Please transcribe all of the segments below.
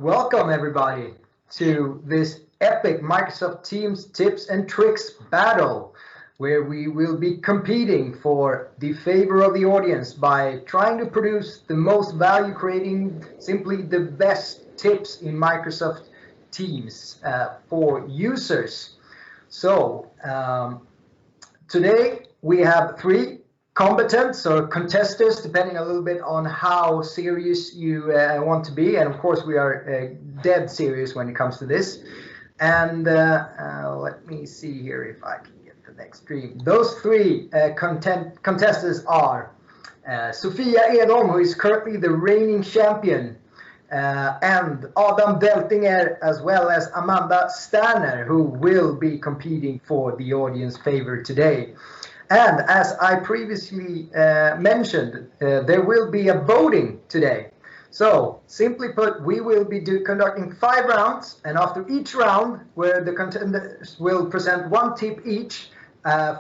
Welcome everybody to this epic Microsoft Teams tips and tricks battle where we will be competing for the favor of the audience by trying to produce the most value creating, simply the best tips in Microsoft Teams for users. So today we have three combatants or contestants, depending a little bit on how serious you want to be. And of course, we are dead serious when it comes to this. And let me see here if I can get the next stream. Those three contestants are Sophia Edholm, who is currently the reigning champion, and Adam Deltinger, as well as Amanda Sterner, who will be competing for the audience favor today. And as I previously mentioned, there will be a voting today. So simply put, we will be conducting 5 rounds, and after each round, where the contenders will present 1 tip each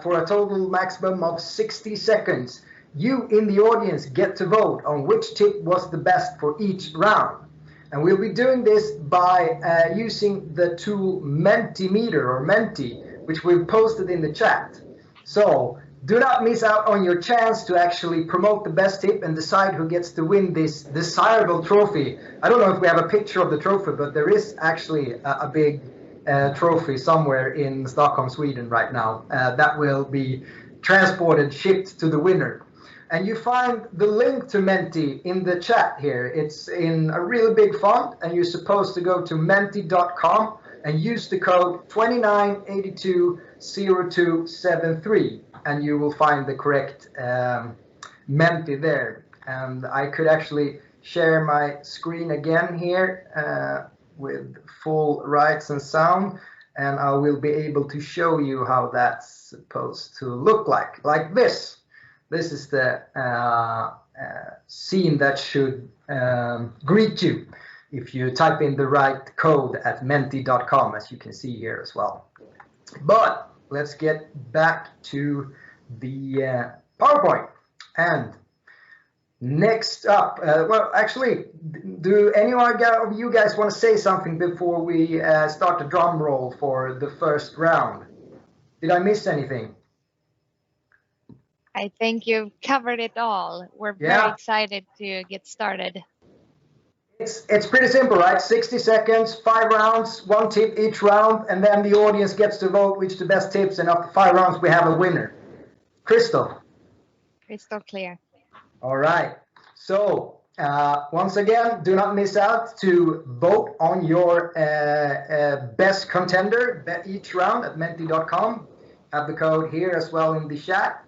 for a total maximum of 60 seconds, you in the audience get to vote on which tip was the best for each round. And we'll be doing this by using the tool Mentimeter or Menti, which we've posted in the chat. So do not miss out on your chance to actually promote the best tip and decide who gets to win this desirable trophy. I don't know if we have a picture of the trophy, but there is actually a big trophy somewhere in Stockholm, Sweden right now that will be transported, shipped to the winner. And you find the link to Menti in the chat here. It's in a really big font, and you're supposed to go to menti.com and use the code 29820273, and you will find the correct Menti there. And I could actually share my screen again here with full rights and sound, and I will be able to show you how that's supposed to look like this. This is the scene that should greet you if you type in the right code at menti.com, as you can see here as well. But let's get back to the PowerPoint. And next up, well, actually, do any of you guys want to say something before we start the drum roll for the first round? Did I miss anything? I think you've covered it all. We're very excited to get started. It's pretty simple, right? 60 seconds, 5 rounds, 1 tip each round, and then the audience gets to vote which the best tips, and after 5 rounds we have a winner. Crystal Clear. All right. So once again, do not miss out to vote on your best contender each round at menti.com. Have the code here as well in the chat.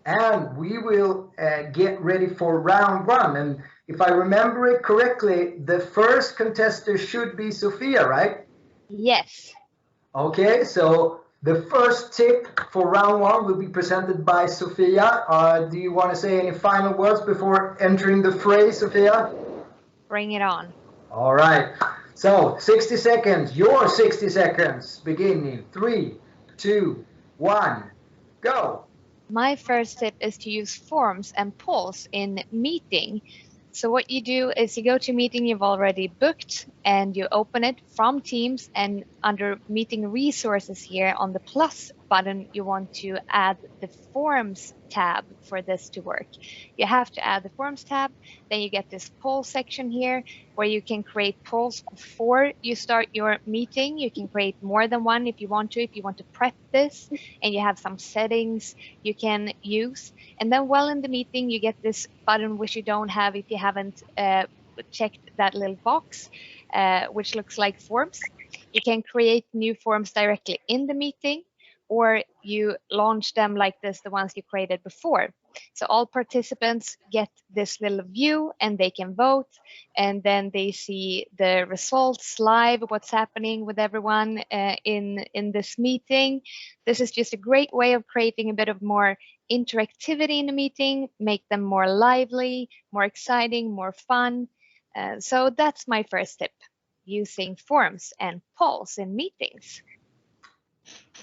And we will get ready for round 1. And if I remember it correctly, the first contestant should be Sophia, right? Yes. Okay, so the first tip for round 1 will be presented by Sophia. Do you want to say any final words before entering the fray, Sophia? Bring it on. All right. So 60 seconds, your 60 seconds, beginning 3, 2, 1, go. My first tip is to use forms and polls in meeting. So what you do is you go to a meeting you've already booked and you open it from Teams, and under meeting resources here on the plus button, you want to add the forms tab for this to work. You have to add the forms tab, then you get this poll section here where you can create polls before you start your meeting. You can create more than one if you want to prep this, and you have some settings you can use. And then while in the meeting, you get this button, which you don't have if you haven't checked that little box, which looks like forms. You can create new forms directly in the meeting, or you launch them like this, the ones you created before. So all participants get this little view and they can vote, and then they see the results live, what's happening with everyone in this meeting. This is just a great way of creating a bit of more interactivity in the meeting, make them more lively, more exciting, more fun. So that's my first tip, using forms and polls in meetings.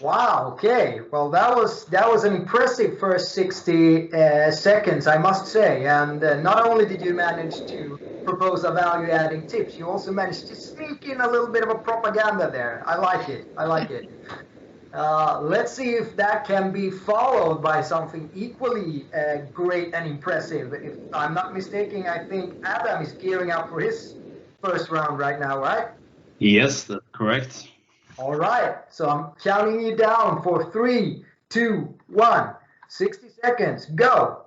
Wow. Okay. Well, that was an impressive first 60 seconds, I must say. And not only did you manage to propose a value-adding tips, you also managed to sneak in a little bit of a propaganda there. I like it. I like it. Let's see if that can be followed by something equally great and impressive. If I'm not mistaken, I think Adam is gearing up for his first round right now, right? Yes, that's correct. All right, so I'm counting you down for 3, 2, 1. 60 seconds, go.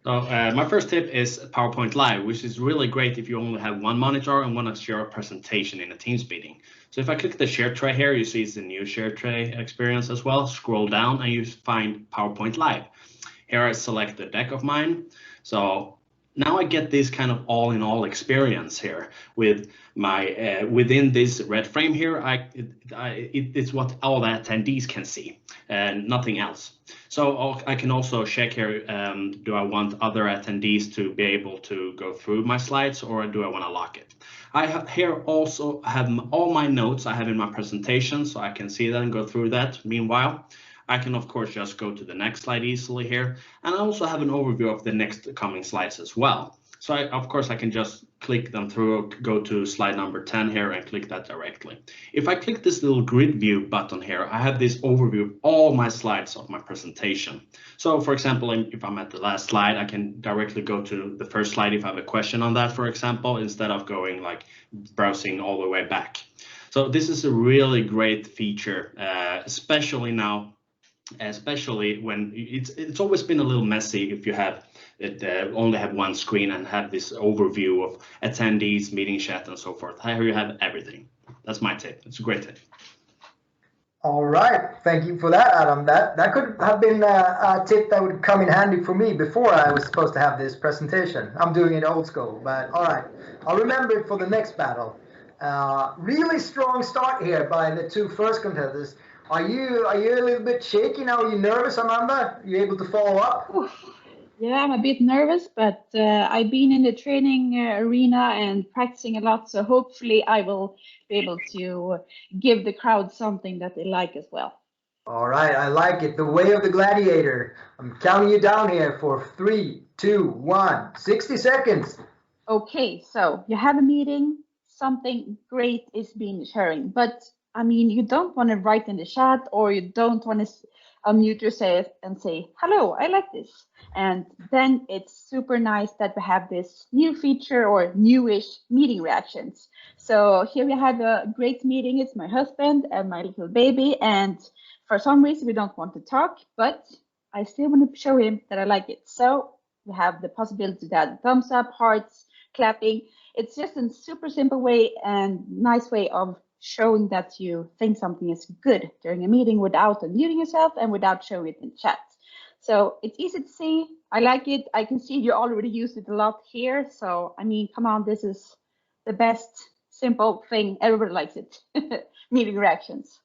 So my first tip is PowerPoint Live, which is really great if you only have one monitor and want to share a presentation in a Teams meeting. So if I click the share tray here, you see it's the new share tray experience as well. Scroll down and you find PowerPoint Live. Here I select the deck of mine. So now I get this kind of all-in-all experience here with my within this red frame here. It's what all the attendees can see and nothing else. So I can also check here, do I want other attendees to be able to go through my slides, or do I want to lock it? I have here also have all my notes I have in my presentation, so I can see that and go through that. Meanwhile, I can of course just go to the next slide easily here, and I also have an overview of the next coming slides as well. So of course I can just click them through, go to slide number 10 here and click that directly. If I click this little grid view button here, I have this overview of all my slides of my presentation. So for example, if I'm at the last slide, I can directly go to the first slide if I have a question on that, for example, instead of going like browsing all the way back. So this is a really great feature, especially now, especially when it's always been a little messy if you have only have one screen and have this overview of attendees, meeting chat, and so forth. Here you have everything. That's my tip. It's a great tip. All right, thank you for that, Adam. That could have been a tip that would come in handy for me before I was supposed to have this presentation. I'm doing it old school, but all right, I'll remember it for the next battle. Really strong start here by the two first contenders. Are you a little bit shaky now? Are you nervous, Amanda? Are you able to follow up? Yeah, I'm a bit nervous, but I've been in the training arena and practicing a lot, so hopefully I will be able to give the crowd something that they like as well. All right, I like it. The way of the gladiator. I'm counting you down here for 3, 2, 1. 60 seconds. Okay, so you have a meeting, something great is being sharing, but I mean, you don't want to write in the chat, or you don't want to unmute yourself and say, hello, I like this. And then it's super nice that we have this new feature or newish meeting reactions. So here we have a great meeting. It's my husband and my little baby. And for some reason, we don't want to talk, but I still want to show him that I like it. So we have the possibility to add thumbs up, hearts, clapping. It's just a super simple way and nice way of showing that you think something is good during a meeting without unmuting yourself and without showing it in chat. So it's easy to see. I like it. I can see you already used it a lot here. So, I mean, come on, this is the best simple thing. Everybody likes it. Meeting reactions.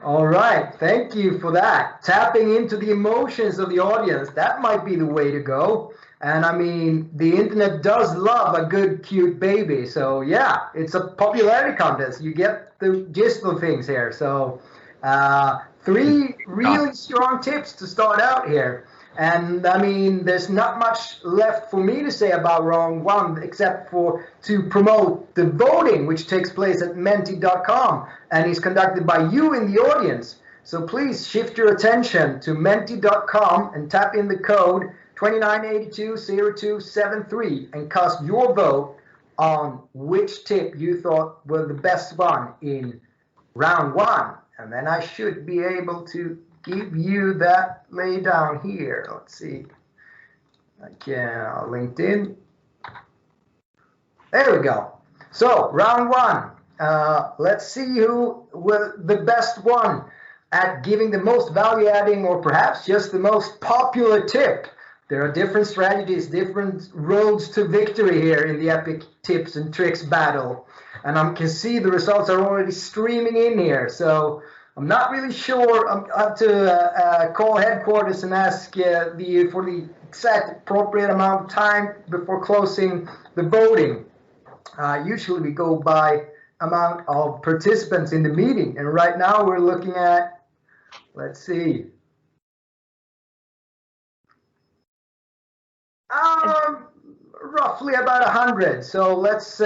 All right, thank you for that. Tapping into the emotions of the audience, that might be the way to go. And I mean, the internet does love a good, cute baby. So yeah, it's a popularity contest. You get the gist of things here. So 3 really strong tips to start out here. And I mean, there's not much left for me to say about round 1, except for to promote the voting, which takes place at menti.com and is conducted by you in the audience. So please shift your attention to menti.com and tap in the code 29820273 and cast your vote on which tip you thought were the best one in round 1. And then I should be able to give you that lay down here. Let's see. Okay, LinkedIn. There we go. So round 1. Let's see who was the best one at giving the most value adding, or perhaps just the most popular tip. There are different strategies, different roads to victory here in the Epic Tips and Tricks battle. And I can see the results are already streaming in here. So I'm not really sure. I have to call headquarters and ask for the exact appropriate amount of time before closing the voting. Usually we go by amount of participants in the meeting. And right now we're looking at, let's see. Roughly about 100. So let's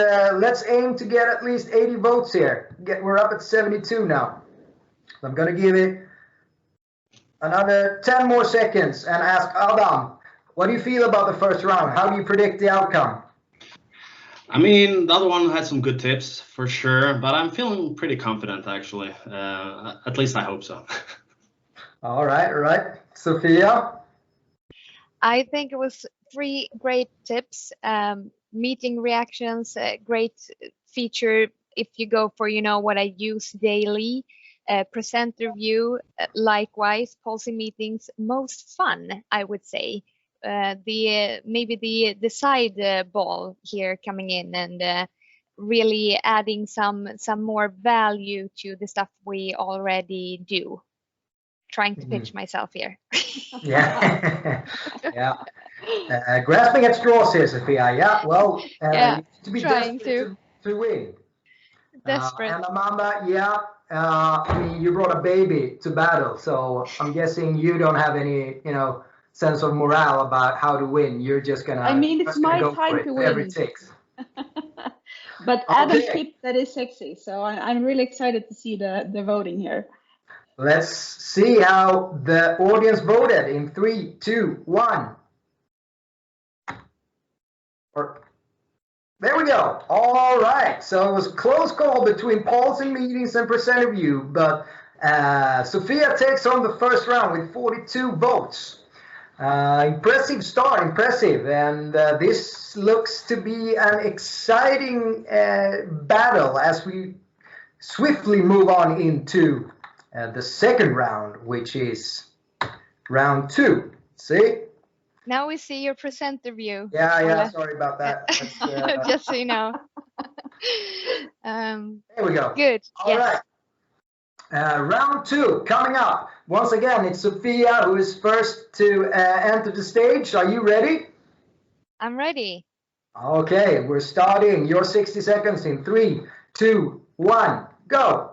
aim to get at least 80 votes here. We're up at 72 now. I'm going to give it another 10 more seconds and ask Adam, what do you feel about the first round? How do you predict the outcome? I mean, the other one had some good tips for sure, but I'm feeling pretty confident actually. At least I hope so. All right. Sophia? I think it was 3 great tips. Meeting reactions, great feature if you go for, what I use daily. Presenter view, likewise. Policy meetings, most fun, I would say. Maybe the side ball here coming in and really adding some more value to the stuff we already do. Trying to pitch myself here. Yeah. Yeah. Grasping at straws here, Sophia. Yeah. Well, to be desperate to win. Desperate. And Amanda, I mean, you brought a baby to battle, so I'm guessing you don't have any, sense of morale about how to win. You're just gonna. I mean, it's my time to win. Whatever it takes. But Adam's tip, that is sexy. So I'm really excited to see the voting here. Let's see how the audience voted in 3, 2, 1. There we go. All right. So it was a close call between policy meetings and presenter view, but Sophia takes on the first round with 42 votes. Impressive start, and this looks to be an exciting battle as we swiftly move on into the second round, which is round 2. See? Now we see your presenter view. Yeah. Sorry about that. Just so you know. There we go. Good. All right. Round 2 coming up. Once again, it's Sophia who is first to enter the stage. Are you ready? I'm ready. Okay, we're starting your 60 seconds in 3, 2, 1, go.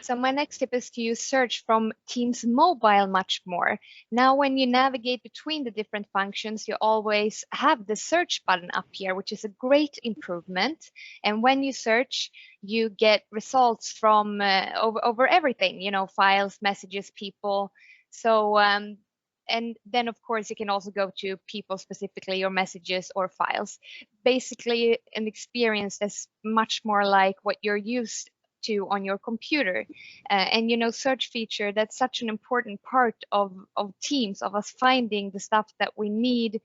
So my next tip is to use search from Teams Mobile much more. Now, when you navigate between the different functions, you always have the search button up here, which is a great improvement. And when you search, you get results from over everything, files, messages, people. So, and then, of course, you can also go to people specifically, your messages or files. Basically, an experience that's much more like what you're used to on your computer. And search feature, that's such an important part of Teams, of us finding the stuff that we need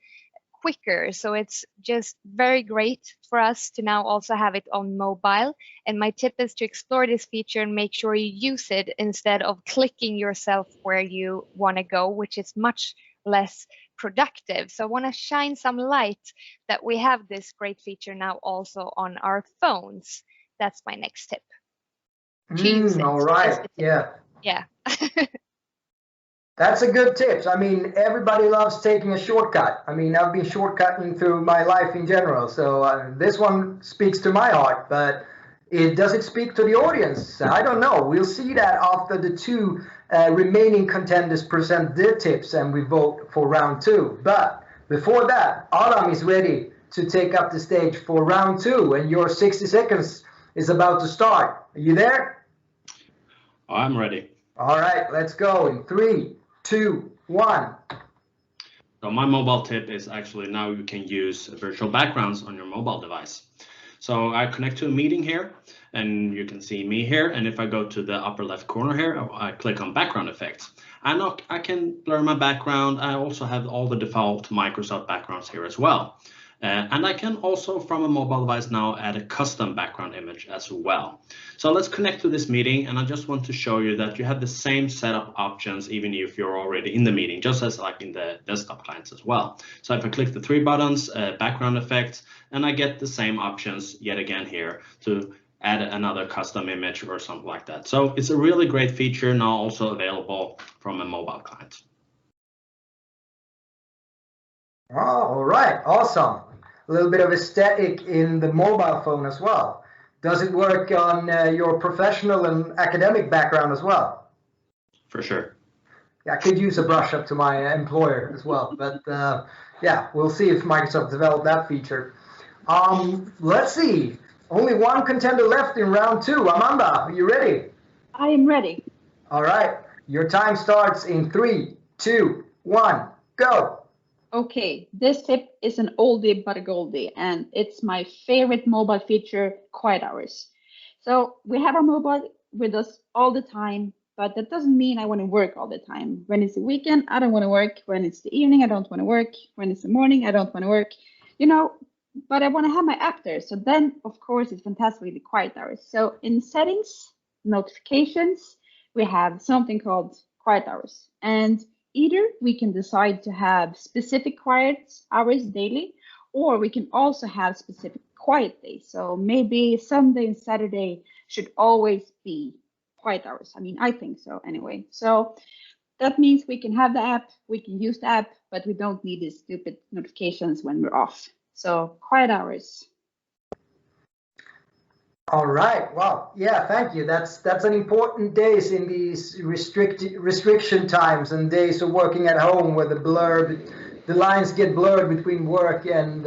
quicker. So it's just very great for us to now also have it on mobile. And my tip is to explore this feature and make sure you use it instead of clicking yourself where you want to go, which is much less productive. So I want to shine some light that we have this great feature now also on our phones. That's my next tip. All right. Yeah. That's a good tip. I mean, everybody loves taking a shortcut. I mean, I've been shortcutting through my life in general. So this one speaks to my heart, but does it speak to the audience? I don't know. We'll see that after the 2 remaining contenders present their tips and we vote for round 2. But before that, Adam is ready to take up the stage for round 2, and your 60 seconds is about to start. Are you there? I'm ready. All right, let's go in 3, 2, 1. So my mobile tip is actually now you can use virtual backgrounds on your mobile device. So I connect to a meeting here and you can see me here. And if I go to the upper left corner here, I click on background effects. I can blur my background. I also have all the default Microsoft backgrounds here as well. And I can also, from a mobile device now, add a custom background image as well. So let's connect to this meeting, and I just want to show you that you have the same setup options even if you're already in the meeting, just as like in the desktop clients as well. So if I click the 3 buttons, background effects, and I get the same options yet again here to add another custom image or something like that. So it's a really great feature now also available from a mobile client. All right, awesome. A little bit of aesthetic in the mobile phone as well. Does it work on your professional and academic background as well? For sure. Yeah, I could use a brush up to my employer as well, but yeah, we'll see if Microsoft developed that feature. Let's see. Only one contender left in round 2. Amanda, are you ready? I am ready. All right. Your time starts in 3, 2, 1, go. Okay, this tip is an oldie but a goldie, and it's my favorite mobile feature, quiet hours. So we have our mobile with us all the time, but that doesn't mean I want to work all the time. When it's the weekend, I don't want to work. When it's the evening, I don't want to work. When it's the morning, I don't want to work. But I want to have my app there. So then, of course, it's fantastic with the quiet hours. So in settings, notifications, we have something called quiet hours. And either we can decide to have specific quiet hours daily, or we can also have specific quiet days. So maybe Sunday and Saturday should always be quiet hours. I mean, I think so anyway. So that means we can have the app, we can use the app, but we don't need these stupid notifications when we're off. So quiet hours. All right. Well, yeah, thank you. That's an important days in these restriction times and days of working at home where the lines get blurred between work and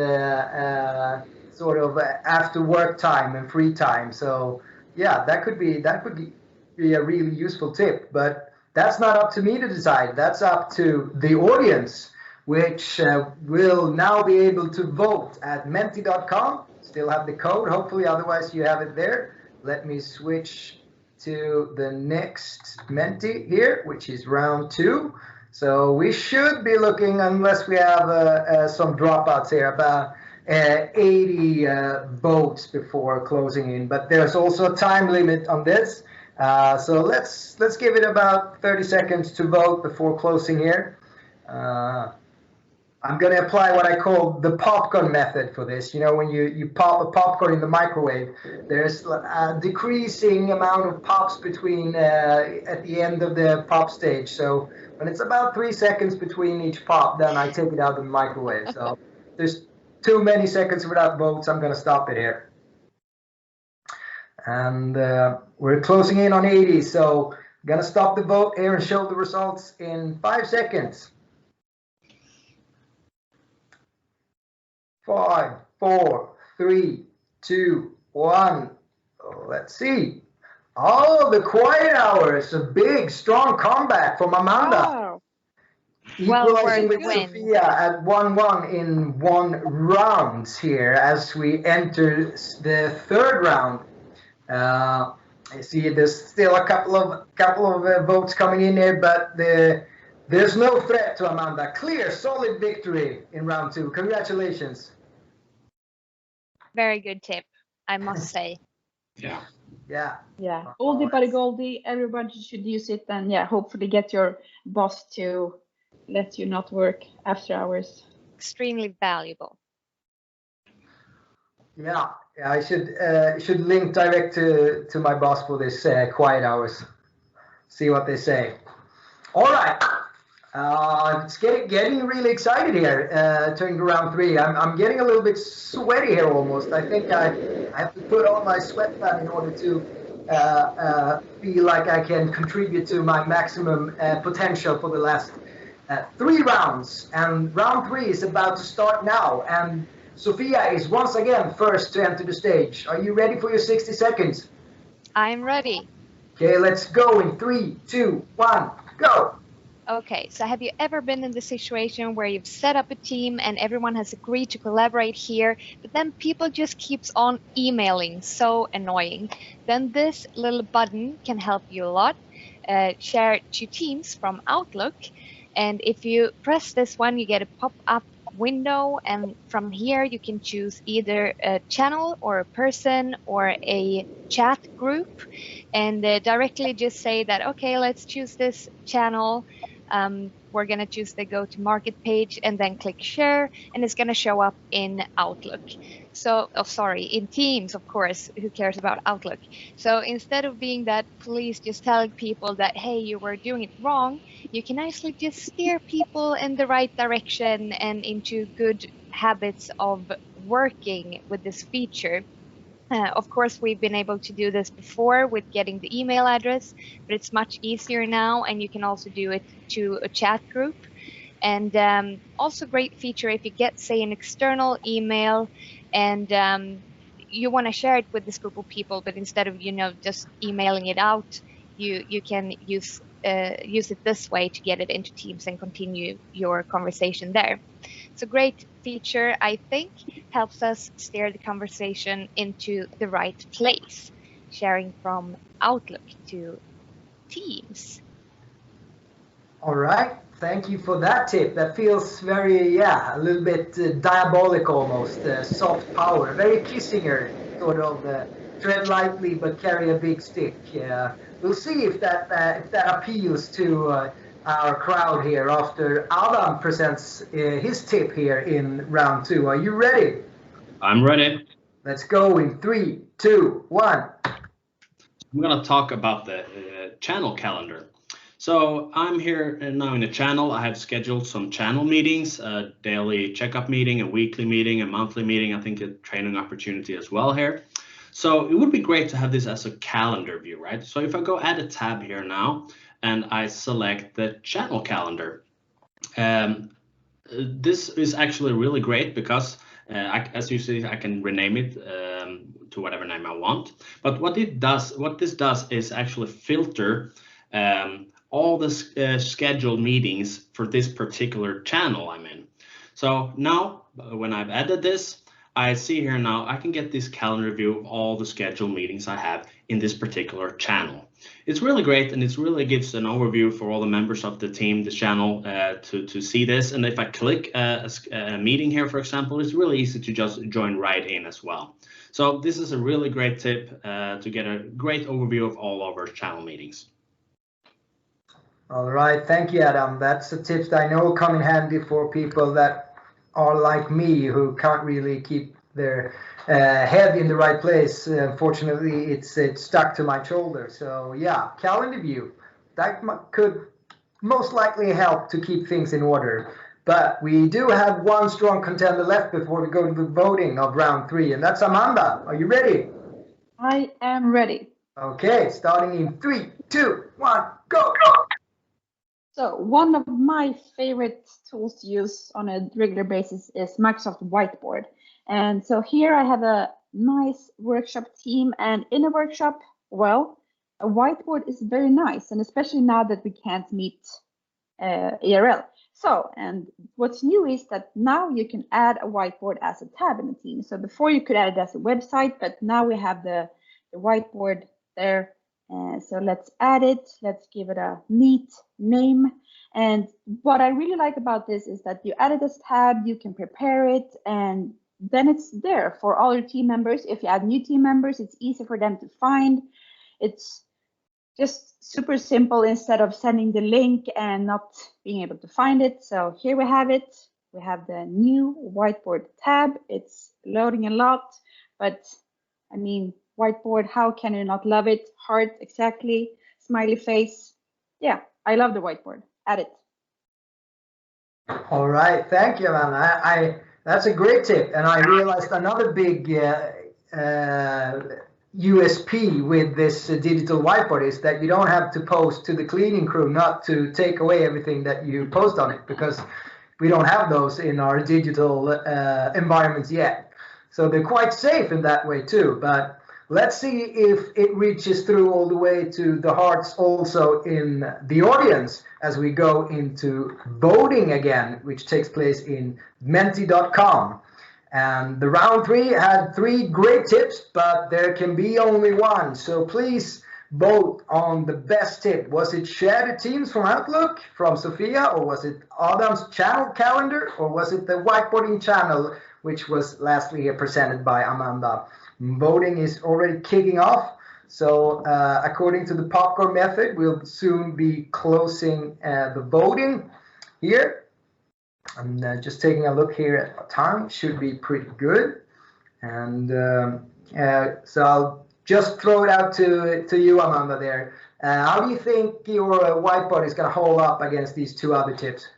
sort of after work time and free time. So yeah, that could be a really useful tip, but that's not up to me to decide. That's up to the audience, which will now be able to vote at menti.com. Still have the code, hopefully, otherwise you have it there. Let me switch to the next Menti here, which is round 2. So we should be looking, unless we have some dropouts here, about 80 votes before closing in. But there's also a time limit on this. So let's give it about 30 seconds to vote before closing here. I'm going to apply what I call the Popgun method for this. You know, when you pop a popcorn in the microwave, there's a decreasing amount of pops between at the end of the pop stage. So when it's about 3 seconds between each pop, then I take it out of the microwave. So there's too many seconds without votes. I'm going to stop it here. And we're closing in on 80. So I'm going to stop the vote here and show the results in 5 seconds. 5, 4, 3, 2, 1. Let's see. Oh, the quiet hours. A big, strong comeback from Amanda. Wow. Equalizing with Sophia at 1-1 in 1 round here as we enter the 3rd round. I see there's still a couple of votes coming in here, but there's no threat to Amanda. Clear, solid victory in round 2. Congratulations. Very good tip, I must say. Yeah. Yeah. Yeah. Oldie but a goldie. Everybody should use it, and yeah, hopefully get your boss to let you not work after hours. Extremely valuable. Yeah. I should link direct to my boss for this quiet hours. See what they say. All right. It's getting really excited here, turning to round 3. I'm getting a little bit sweaty here almost. I think I have to put on my sweatband in order to feel like I can contribute to my maximum potential for the last 3 rounds. And round 3 is about to start now. And Sophia is once again first to enter the stage. Are you ready for your 60 seconds? I'm ready. Okay, let's go in 3, 2, 1, go. Okay, so have you ever been in the situation where you've set up a team and everyone has agreed to collaborate here, but then people just keeps on emailing? So annoying. Then this little button can help you a lot. Share to Teams from Outlook. And if you press this one, you get a pop-up window, and from here you can choose either a channel or a person or a chat group, and directly just say that, okay, let's choose this channel. We're going to choose the go to market page and then click share, and it's going to show up in Outlook. So, in Teams, of course, who cares about Outlook? So instead of being that police just telling people that, hey, you were doing it wrong, you can actually just steer people in the right direction and into good habits of working with this feature. Of course, we've been able to do this before with getting the email address, but it's much easier now, and you can also do it to a chat group. And also great feature if you get, say, an external email and you want to share it with this group of people, but instead of just emailing it out, you can use it this way to get it into Teams and continue your conversation there. It's a great feature, I think, helps us steer the conversation into the right place, sharing from Outlook to Teams. All right, thank you for that tip. That feels very, a little bit diabolic almost, soft power, very Kissinger, sort of tread lightly but carry a big stick. We'll see if that appeals to our crowd here after Adam presents his tip here in round 2. Are you ready? I'm ready. Let's go in 3, 2, 1. I'm going to talk about the channel calendar. So I'm here now in the channel. I have scheduled some channel meetings, a daily checkup meeting, a weekly meeting, a monthly meeting. I think a training opportunity as well here. So it would be great to have this as a calendar view, right? So if I go add a tab here now and I select the channel calendar, this is actually really great because as you see, I can rename it to whatever name I want. But what this does is actually filter all the scheduled meetings for this particular channel I'm in. So now when I've added this, I see here now I can get this calendar view of all the scheduled meetings I have in this particular channel. It's really great, and it really gives an overview for all the members of the team, the channel, to see this. And if I click a meeting here, for example, it's really easy to just join right in as well. So this is a really great tip to get a great overview of all of our channel meetings. All right, thank you, Adam. That's a tip that I know come in handy for people that are like me, who can't really keep their head in the right place. Unfortunately, it's stuck to my shoulder. So yeah, calendar view, that could most likely help to keep things in order. But we do have one strong contender left before we go to the voting of round 3, and that's Amanda. Are you ready? I am ready. Okay, starting in 3, 2, 1, go! So one of my favorite tools to use on a regular basis is Microsoft Whiteboard. And so here I have a nice workshop team, and in a workshop, well, a whiteboard is very nice, and especially now that we can't meet IRL. So, and what's new is that now you can add a whiteboard as a tab in the team. So before you could add it as a website, but now we have the whiteboard there. So let's add it. Let's give it a neat name. And what I really like about this is that you add it as tab, you can prepare it, and then it's there for all your team members. If you add new team members, it's easy for them to find. It's just super simple instead of sending the link and not being able to find it. So here we have it. We have the new whiteboard tab. It's loading a lot, but I mean, whiteboard, how can you not love it? Heart, exactly. Smiley face. Yeah, I love the whiteboard. Add it. All right, thank you, Amanda. That's a great tip, and I realized another big USP with this digital whiteboard is that you don't have to post to the cleaning crew not to take away everything that you post on it, because we don't have those in our digital environments yet. So they're quite safe in that way too, but let's see if it reaches through all the way to the hearts also in the audience as we go into voting again, which takes place in menti.com. And the round 3 had 3 great tips, but there can be only one. So please vote on the best tip. Was it share the teams from Outlook from Sophia, or was it Adam's channel calendar, or was it the whiteboarding channel, which was lastly here presented by Amanda? Voting is already kicking off. So according to the popcorn method, we'll soon be closing the voting here. I'm just taking a look here at the time. Should be pretty good. And so I'll just throw it out to you, Amanda, there. How do you think your whiteboard is going to hold up against these 2 other tips?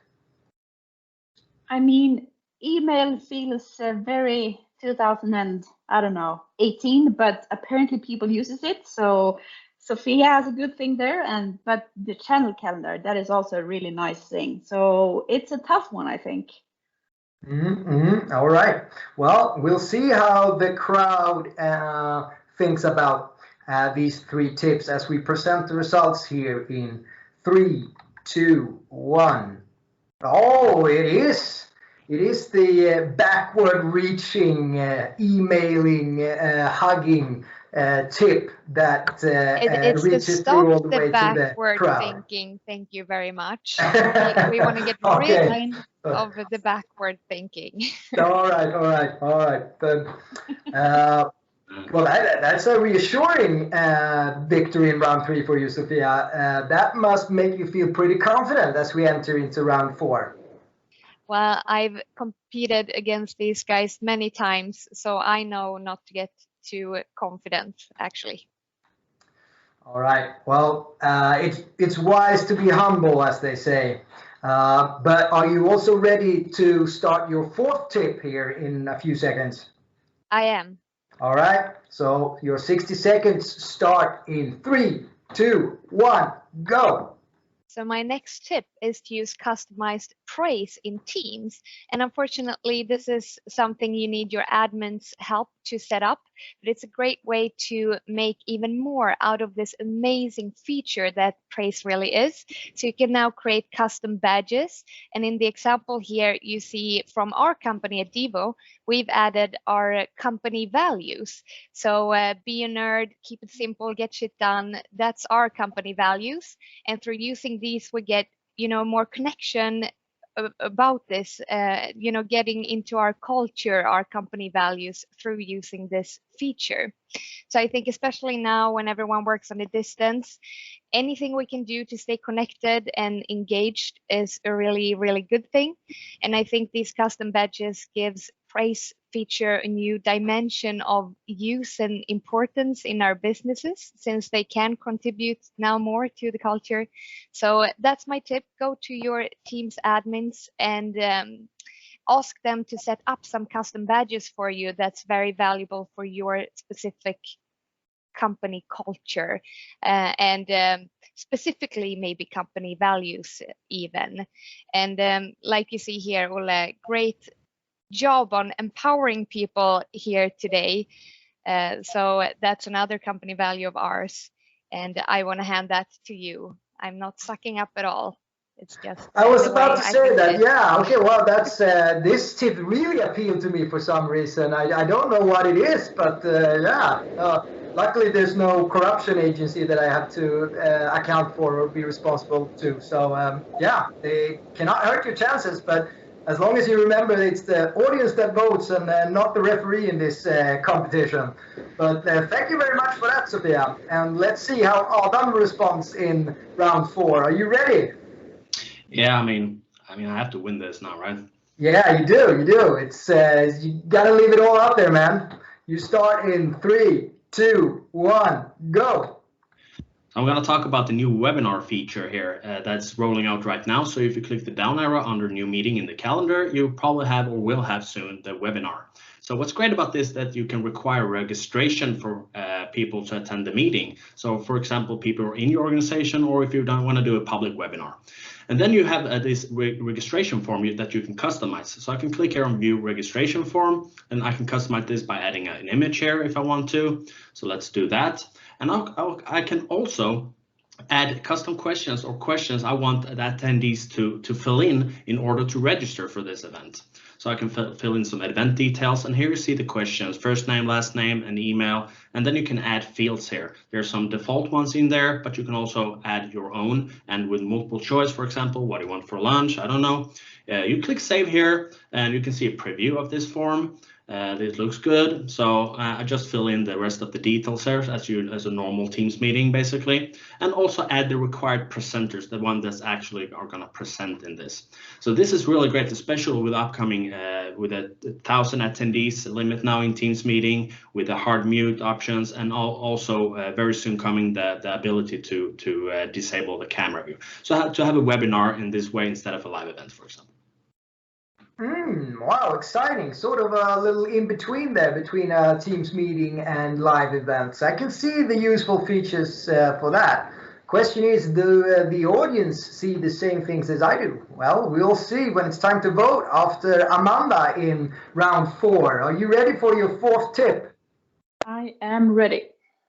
I mean, email feels very 2018, but apparently people uses it. So Sophia has a good thing there, but the channel calendar, that is also a really nice thing. So it's a tough one, I think. All right. Well, we'll see how the crowd thinks about these 3 tips as we present the results here in 3, 2, 1. Oh, it is. It is the backward-reaching, emailing, hugging tip that It's reaches the through all stop the the way to the backward crowd. thinking. Thank you very much. We want to get Okay. rid of the backward thinking. All right. Then, well, that's a reassuring victory in round 3 for you, Sophia. That must make you feel pretty confident as we enter into round 4. Well, I've competed against these guys many times, so I know not to get too confident, actually. All right. Well, it's wise to be humble, as they say. But are you also ready to start your 4th tip here in a few seconds? I am. All right. So your 60 seconds start in 3, 2, 1, go. So my next tip is to use customized praise in Teams. And unfortunately, this is something you need your admin's help to set up, but it's a great way to make even more out of this amazing feature that praise really is. So you can now create custom badges. And in the example here, you see from our company at Devo, we've added our company values. So be a nerd, keep it simple, get shit done. That's our company values. And through using these, we get, more connection about this, getting into our culture, our company values through using this feature. So I think especially now when everyone works on a distance, anything we can do to stay connected and engaged is a really, really good thing. And I think these custom badges gives praise feature a new dimension of use and importance in our businesses, since they can contribute now more to the culture. So that's my tip. Go to your team's admins and ask them to set up some custom badges for you that's very valuable for your specific company culture and specifically maybe company values even. And like you see here, Ole, great job on empowering people here today. So that's another company value of ours, and I want to hand that to you. I'm not sucking up at all. It's just I was about to say that. Yeah. Okay. Well, that's this tip really appealed to me for some reason. I don't know what it is, but yeah. Luckily, there's no corruption agency that I have to account for or be responsible to. So yeah, they cannot hurt your chances, but as long as you remember, it's the audience that votes and not the referee in this competition. But thank you very much for that, Sophia. And let's see how Adam responds in round 4. Are you ready? Yeah, I mean, I have to win this now, right? Yeah, you do. It's you gotta leave it all out there, man. You start in 3, 2, 1, go. I'm going to talk about the new webinar feature here that's rolling out right now. So if you click the down arrow under new meeting in the calendar, you probably have or will have soon the webinar. So what's great about this is that you can require registration for people to attend the meeting. So for example, people are in your organization, or if you don't want to do a public webinar. And then you have this registration form that you can customize. So I can click here on view registration form, and I can customize this by adding an image here if I want to. So let's do that. And I can also add custom questions or questions I want the attendees to fill in order to register for this event. So I can fill in some event details, and here you see the questions: first name, last name, and email. And then you can add fields here. There's some default ones in there, but you can also add your own, and with multiple choice, for example, what do you want for lunch? I don't know. You click save here, and you can see a preview of this form. This looks good, so I just fill in the rest of the details here as a normal Teams meeting, basically, and also add the required presenters, the one that's actually are going to present in this. So this is really great, especially with upcoming with a 1,000 attendees limit now in Teams meeting, with the hard mute options, and also very soon coming the ability to disable the camera view. So to have a webinar in this way instead of a live event, for example. Wow, exciting. Sort of a little in between there, between a Teams meeting and live events. I can see the useful features for that. Question is, do the audience see the same things as I do? Well, we'll see when it's time to vote after Amanda in round 4. Are you ready for your 4th tip? I am ready.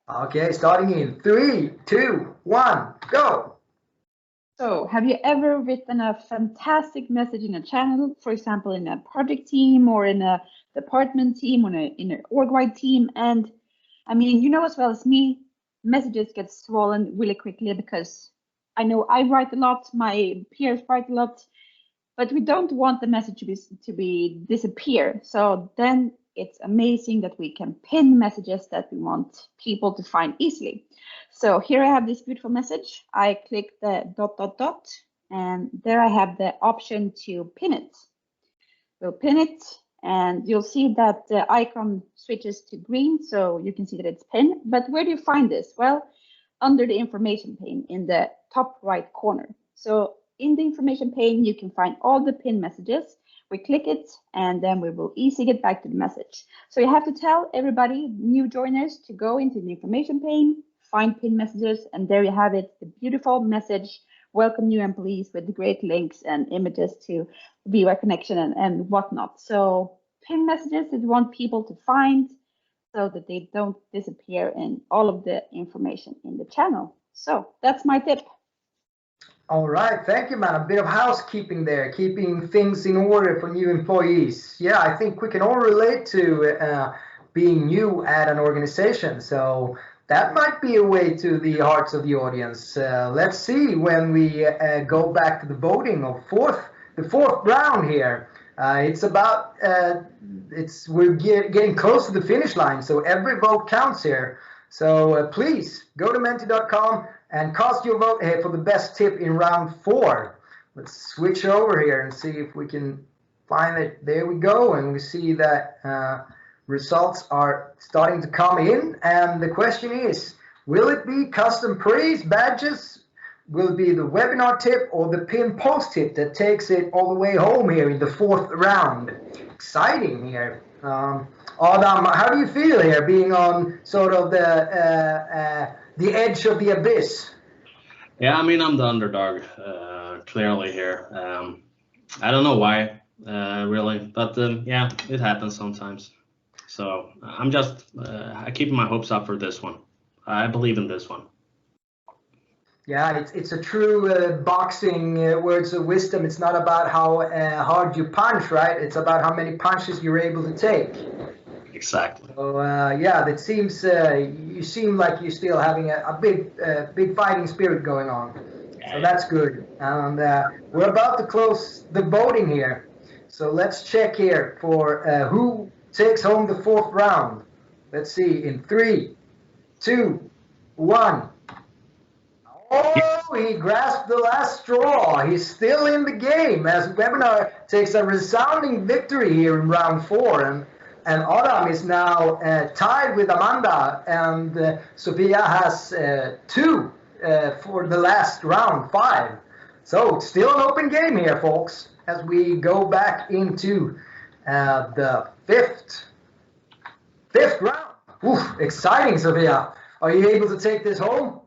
Okay, starting in 3, 2, 1, go. So, have you ever written a fantastic message in a channel, for example, in a project team or in a department team or in an org-wide team? And I mean, you know as well as me, messages get swollen really quickly because I know I write a lot, my peers write a lot, but we don't want the message to be disappear. So then it's amazing that we can pin messages that we want people to find easily. So here I have this beautiful message. I click the ... and there I have the option to pin it. We'll pin it and you'll see that the icon switches to green, so you can see that it's pinned. But where do you find this? Well, under the information pane in the top right corner. So in the information pane, you can find all the pin messages. We click it and then we will easily get back to the message. So you have to tell everybody, new joiners, to go into the information pane, find pin messages, and there you have it, the beautiful message. Welcome new employees with the great links and images to viewer connection and whatnot. So pin messages that you want people to find so that they don't disappear in all of the information in the channel. So that's my tip. All right, thank you, man. A bit of housekeeping there, keeping things in order for new employees. Yeah, I think we can all relate to being new at an organization. So that might be a way to the hearts of the audience. Let's see when we go back to the voting of the fourth round here. It's about we're getting close to the finish line, so every vote counts here. So please go to menti.com and cast your vote here for the best tip in round 4. Let's switch over here and see if we can find it. There we go, and we see that results are starting to come in. And the question is, will it be custom praise badges? Will it be the webinar tip or the pin post tip that takes it all the way home here in the 4th round? Exciting here. Adam, how do you feel here, being on sort of the edge of the abyss? Yeah, I mean, I'm the underdog, clearly here. I don't know why, really, but yeah, it happens sometimes. So I'm just keeping my hopes up for this one. I believe in this one. Yeah, it's a true boxing words of wisdom. It's not about how hard you punch, right? It's about how many punches you're able to take. Exactly. So yeah, that seems you seem like you're still having a big fighting spirit going on. So that's good. And we're about to close the voting here. So let's check here for who takes home the 4th round. Let's see in 3, 2, 1. Oh, he grasped the last straw. He's still in the game as Webinar takes a resounding victory here in round 4. And Adam is now tied with Amanda, and Sophia has 2 for the last round, 5. So it's still an open game here, folks, as we go back into the fifth round. Oof, exciting, Sophia. Are you able to take this home?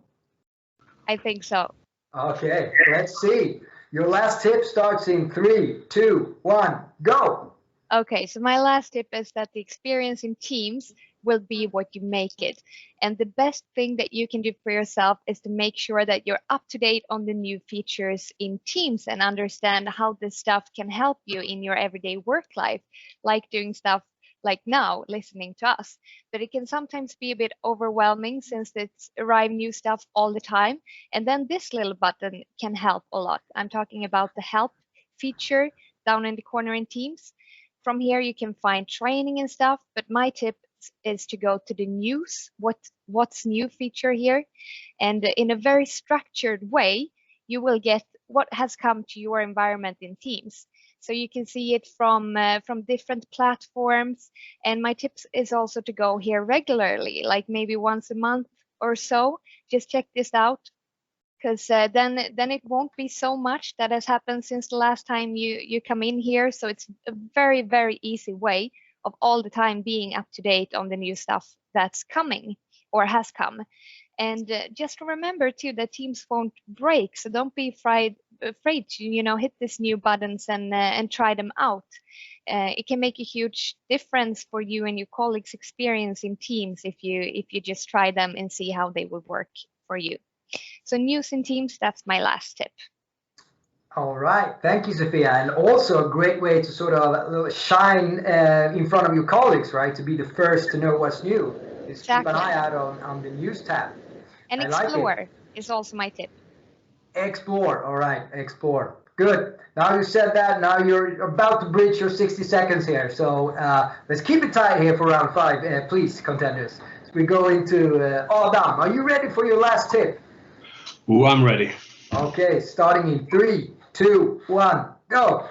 I think so. Okay, let's see. Your last tip starts in 3, 2, 1, go. Okay, so my last tip is that the experience in Teams will be what you make it. And the best thing that you can do for yourself is to make sure that you're up to date on the new features in Teams and understand how this stuff can help you in your everyday work life, like doing stuff like now, listening to us. But it can sometimes be a bit overwhelming since it's arrive new stuff all the time. And then this little button can help a lot. I'm talking about the help feature down in the corner in Teams. From here, you can find training and stuff, but my tip is to go to the news, what's new feature here. And in a very structured way, you will get what has come to your environment in Teams. So you can see it from different platforms. And my tips is also to go here regularly, like maybe once a month or so. Just check this out. because then it won't be so much that has happened since the last time you come in here. So it's a very, very easy way of all the time being up to date on the new stuff that's coming or has come. And just remember too that Teams won't break, so don't be afraid to hit these new buttons and try them out. It can make a huge difference for you and your colleagues' experience in Teams if you just try them and see how they will work for you. So news in Teams, that's my last tip. All right, thank you, Sophia. And also a great way to sort of shine in front of your colleagues, right? To be the first to know what's new. Is Exactly. Keep an eye out on the news tab. And explore is also my tip. Explore, all right, explore. Good. Now you said that, now you're about to breach your 60 seconds here. So let's keep it tight here for round 5, please, contenders. So we go into Adam. Are you ready for your last tip? Ooh, I'm ready. Okay, starting in 3, 2, 1, go.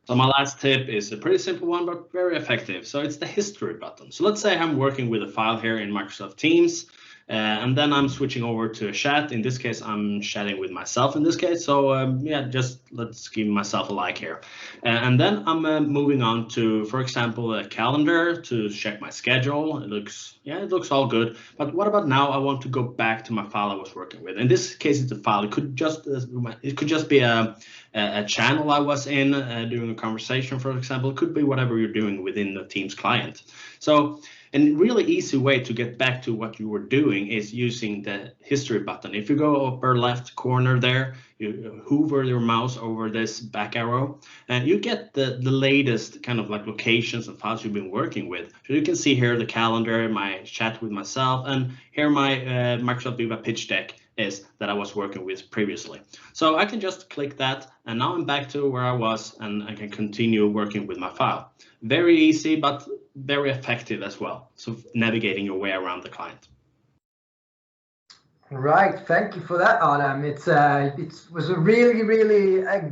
So my last tip is a pretty simple one, but very effective. So it's the history button. So let's say I'm working with a file here in Microsoft Teams, and then I'm switching over to a chat. In this case, I'm chatting with myself in this case. So yeah, just let's give myself a like here. And then I'm moving on to, for example, a calendar to check my schedule. It looks all good. But what about now? I want to go back to my file I was working with. In this case, it's a file. It could just be a channel I was in doing a conversation, for example. It could be whatever you're doing within the Teams client. So a really easy way to get back to what you were doing is using the history button. If you go upper left corner there, you hover your mouse over this back arrow, and you get the latest kind of like locations and files you've been working with. So you can see here the calendar, my chat with myself, and here my Microsoft Viva pitch deck is that I was working with previously. So I can just click that, and now I'm back to where I was, and I can continue working with my file. Very easy, but very effective as well. So navigating your way around the client. Right, thank you for that, Adam. It was a really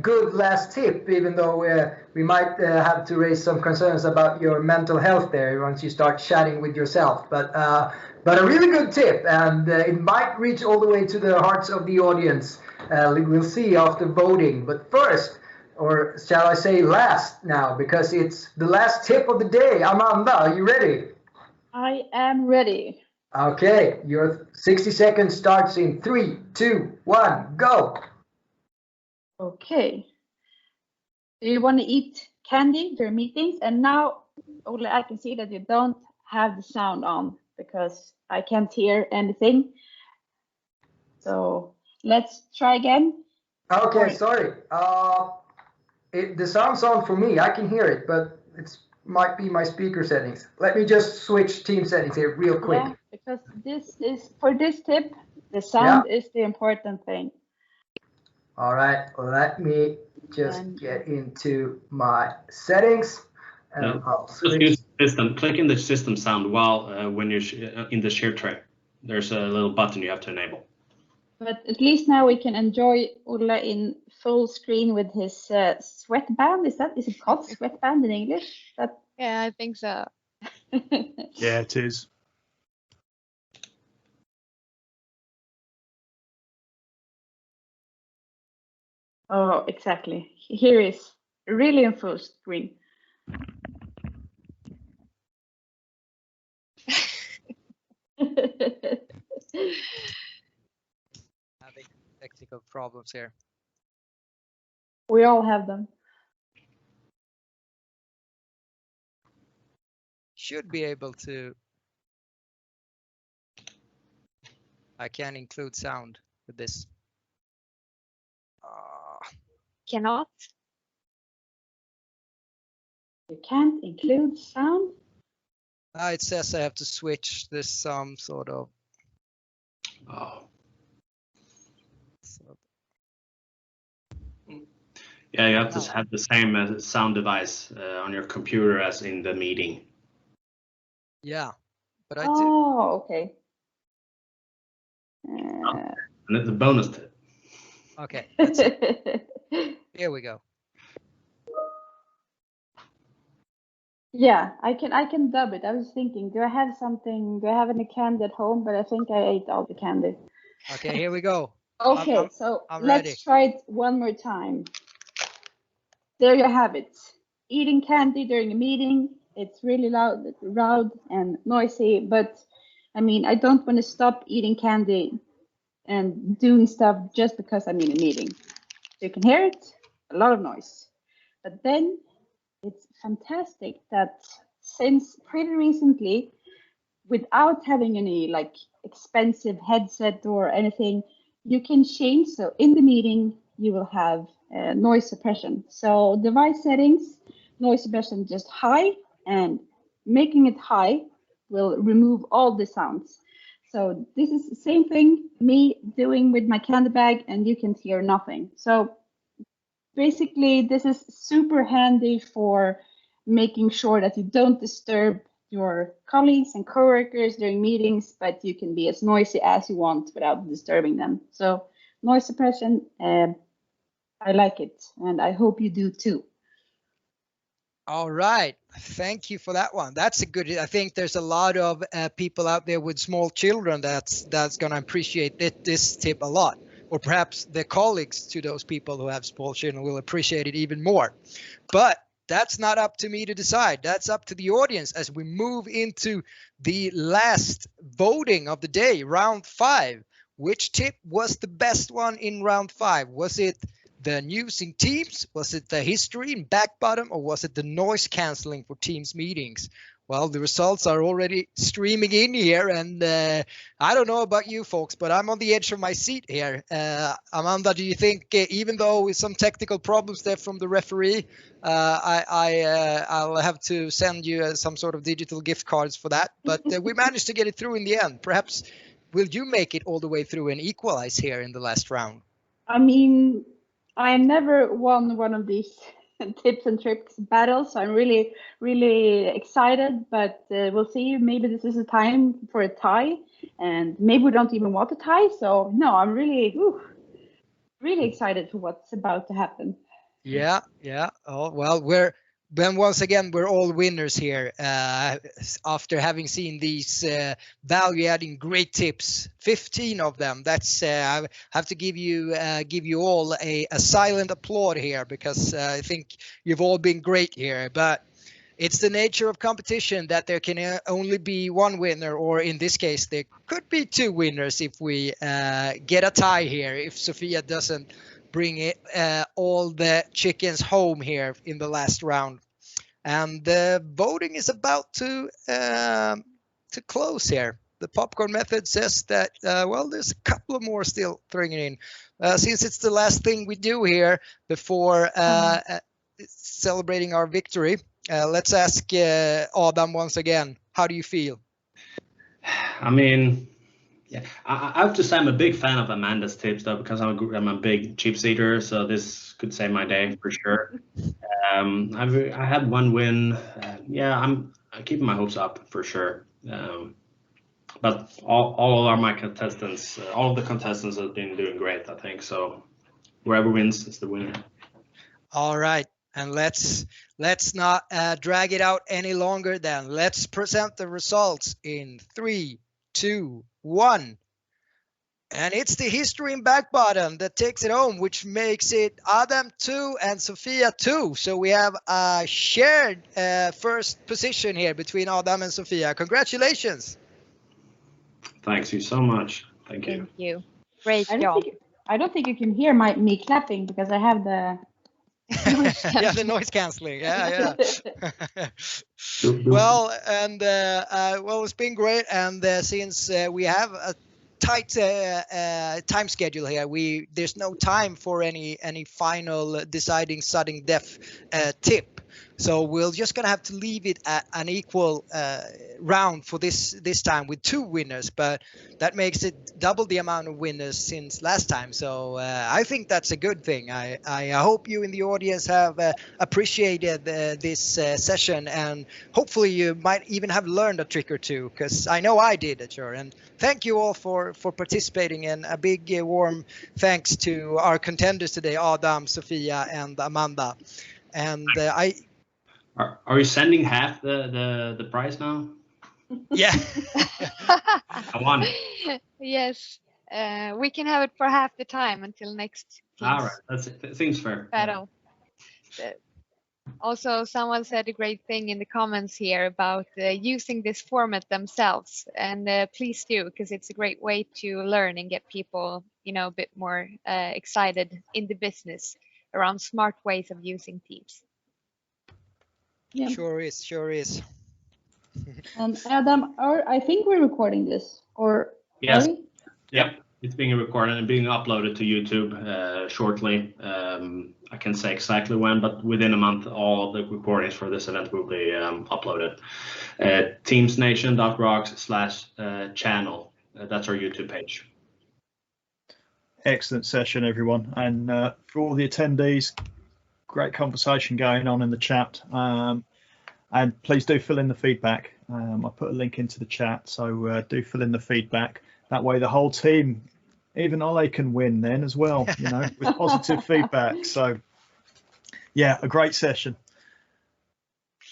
good last tip, even though we might have to raise some concerns about your mental health there once you start chatting with yourself. But a really good tip, and it might reach all the way to the hearts of the audience. We'll see after voting. But first, or shall I say last now, because it's the last tip of the day. Amanda, are you ready? I am ready. Okay, your 60 seconds starts in 3, 2, 1, go. Okay. Do you want to eat candy during meetings? And now, Ole, I can see that you don't have the sound on because I can't hear anything. So let's try again. Okay, sorry. The sound's on for me. I can hear it, but it might be my speaker settings. Let me just switch team settings here real quick. Yeah, because for this tip, the sound is the important thing. All right, let me just get into my settings. And I'll switch. Just use system. Click in the system sound while when you're in the share tray. There's a little button you have to enable. But at least now we can enjoy Ole in full screen with his sweatband. Is it called sweatband in English? Yeah, I think so. Yeah, it is. Oh, exactly. Here is really in full screen. Having technical problems here. We all have them. Should be able to. I can include sound with this. Cannot. You can't include sound? It says I have to switch this some sort of. Oh. Yeah, you have to have the same sound device on your computer as in the meeting. Yeah, but I do. Oh, okay. And it's a bonus tip. Okay, that's it. Here we go. Yeah, I can dub it. I was thinking, do I have any candy at home? But I think I ate all the candy. Okay, here we go. Okay, I'm let's ready. try it one more time. There you have it. Eating candy during a meeting. It's really loud and noisy, but I mean, I don't want to stop eating candy and doing stuff just because I'm in a meeting. You can hear it, a lot of noise. But then it's fantastic that since pretty recently, without having any like expensive headset or anything, you can change. So in the meeting, you will have noise suppression. So device settings, noise suppression just high, and making it high will remove all the sounds. So this is the same thing me doing with my candy bag, and you can hear nothing. So basically, this is super handy for making sure that you don't disturb your colleagues and coworkers during meetings, but you can be as noisy as you want without disturbing them. So noise suppression, I like it, and I hope you do too. All right. Thank you for that one. That's a good. I think there's a lot of people out there with small children that's going to appreciate this tip a lot. Or perhaps the colleagues to those people who have small children will appreciate it even more. But that's not up to me to decide. That's up to the audience as we move into the last voting of the day, round 5. Which tip was the best one in round 5? Was it the news in Teams? Was it the history in back bottom? Or was it the noise cancelling for Teams meetings? Well, the results are already streaming in here, and I don't know about you folks, but I'm on the edge of my seat here. Amanda, do you think, even though with some technical problems there from the referee, I'll have to send you some sort of digital gift cards for that? But we managed to get it through in the end. Perhaps will you make it all the way through and equalize here in the last round? I mean, I never won one of these tips and tricks battles, so I'm really, really excited, but we'll see. Maybe this is a time for a tie, and maybe we don't even want a tie. So no, I'm really, really excited for what's about to happen. Yeah. Oh, well, once again, we're all winners here after having seen these value-adding great tips, 15 of them. That's I have to give you all a silent applaud here, because I think you've all been great here. But it's the nature of competition that there can only be one winner, or in this case, there could be 2 winners if we get a tie here, if Sophia doesn't bring it, all the chickens home here in the last round. And the voting is about to close here. The popcorn method says that, well, there's a couple of more still throwing it in. Since it's the last thing we do here before celebrating our victory, let's ask Adam once again, how do you feel? I mean, yeah, I have to say I'm a big fan of Amanda's tips though, because I'm a big chips eater, so this could save my day for sure. I had one win. Yeah, I'm keeping my hopes up for sure. But all of my contestants, all of the contestants have been doing great, I think. So whoever wins is the winner. All right. And let's not drag it out any longer then. Let's present the results in 3, 2, 1. And it's the history in back bottom that takes it home, which makes it Adam 2 and Sophia 2. So we have a shared first position here between Adam and Sophia. Congratulations. Thanks you so much. Thank you. Thank you. Great job. I don't think you can hear me clapping because I have the yeah, the noise cancelling. Yeah. Well, and well, it's been great. And since we have a tight time schedule here, there's no time for any final deciding sudden death tip. So we're just gonna have to leave it at an equal round for this time with 2 winners, but that makes it double the amount of winners since last time. So I think that's a good thing. I hope you in the audience have appreciated this session, and hopefully you might even have learned a trick or 2, because I know I did, sure. And thank you all for participating, and a big warm thanks to our contenders today, Adam, Sophia, and Amanda. And Are you sending half the prize now? Yeah. I won. Yes. We can have it for half the time until next All Teams right, that seems fair. battle. Also, someone said a great thing in the comments here about using this format themselves, and please do, because it's a great way to learn and get people, you know, a bit more excited in the business around smart ways of using Teams. Yeah. Sure is. And Adam, I think we're recording this, or Yes. are we? Yep, it's being recorded and being uploaded to YouTube shortly. I can't say exactly when, but within a month, all of the recordings for this event will be uploaded. Teamsnation.rocks/channel. That's our YouTube page. Excellent session, everyone. And for all the attendees, great conversation going on in the chat. And please do fill in the feedback. I put a link into the chat, so do fill in the feedback. That way the whole team, even Ole, can win then as well, you know, with positive feedback. So yeah, a great session.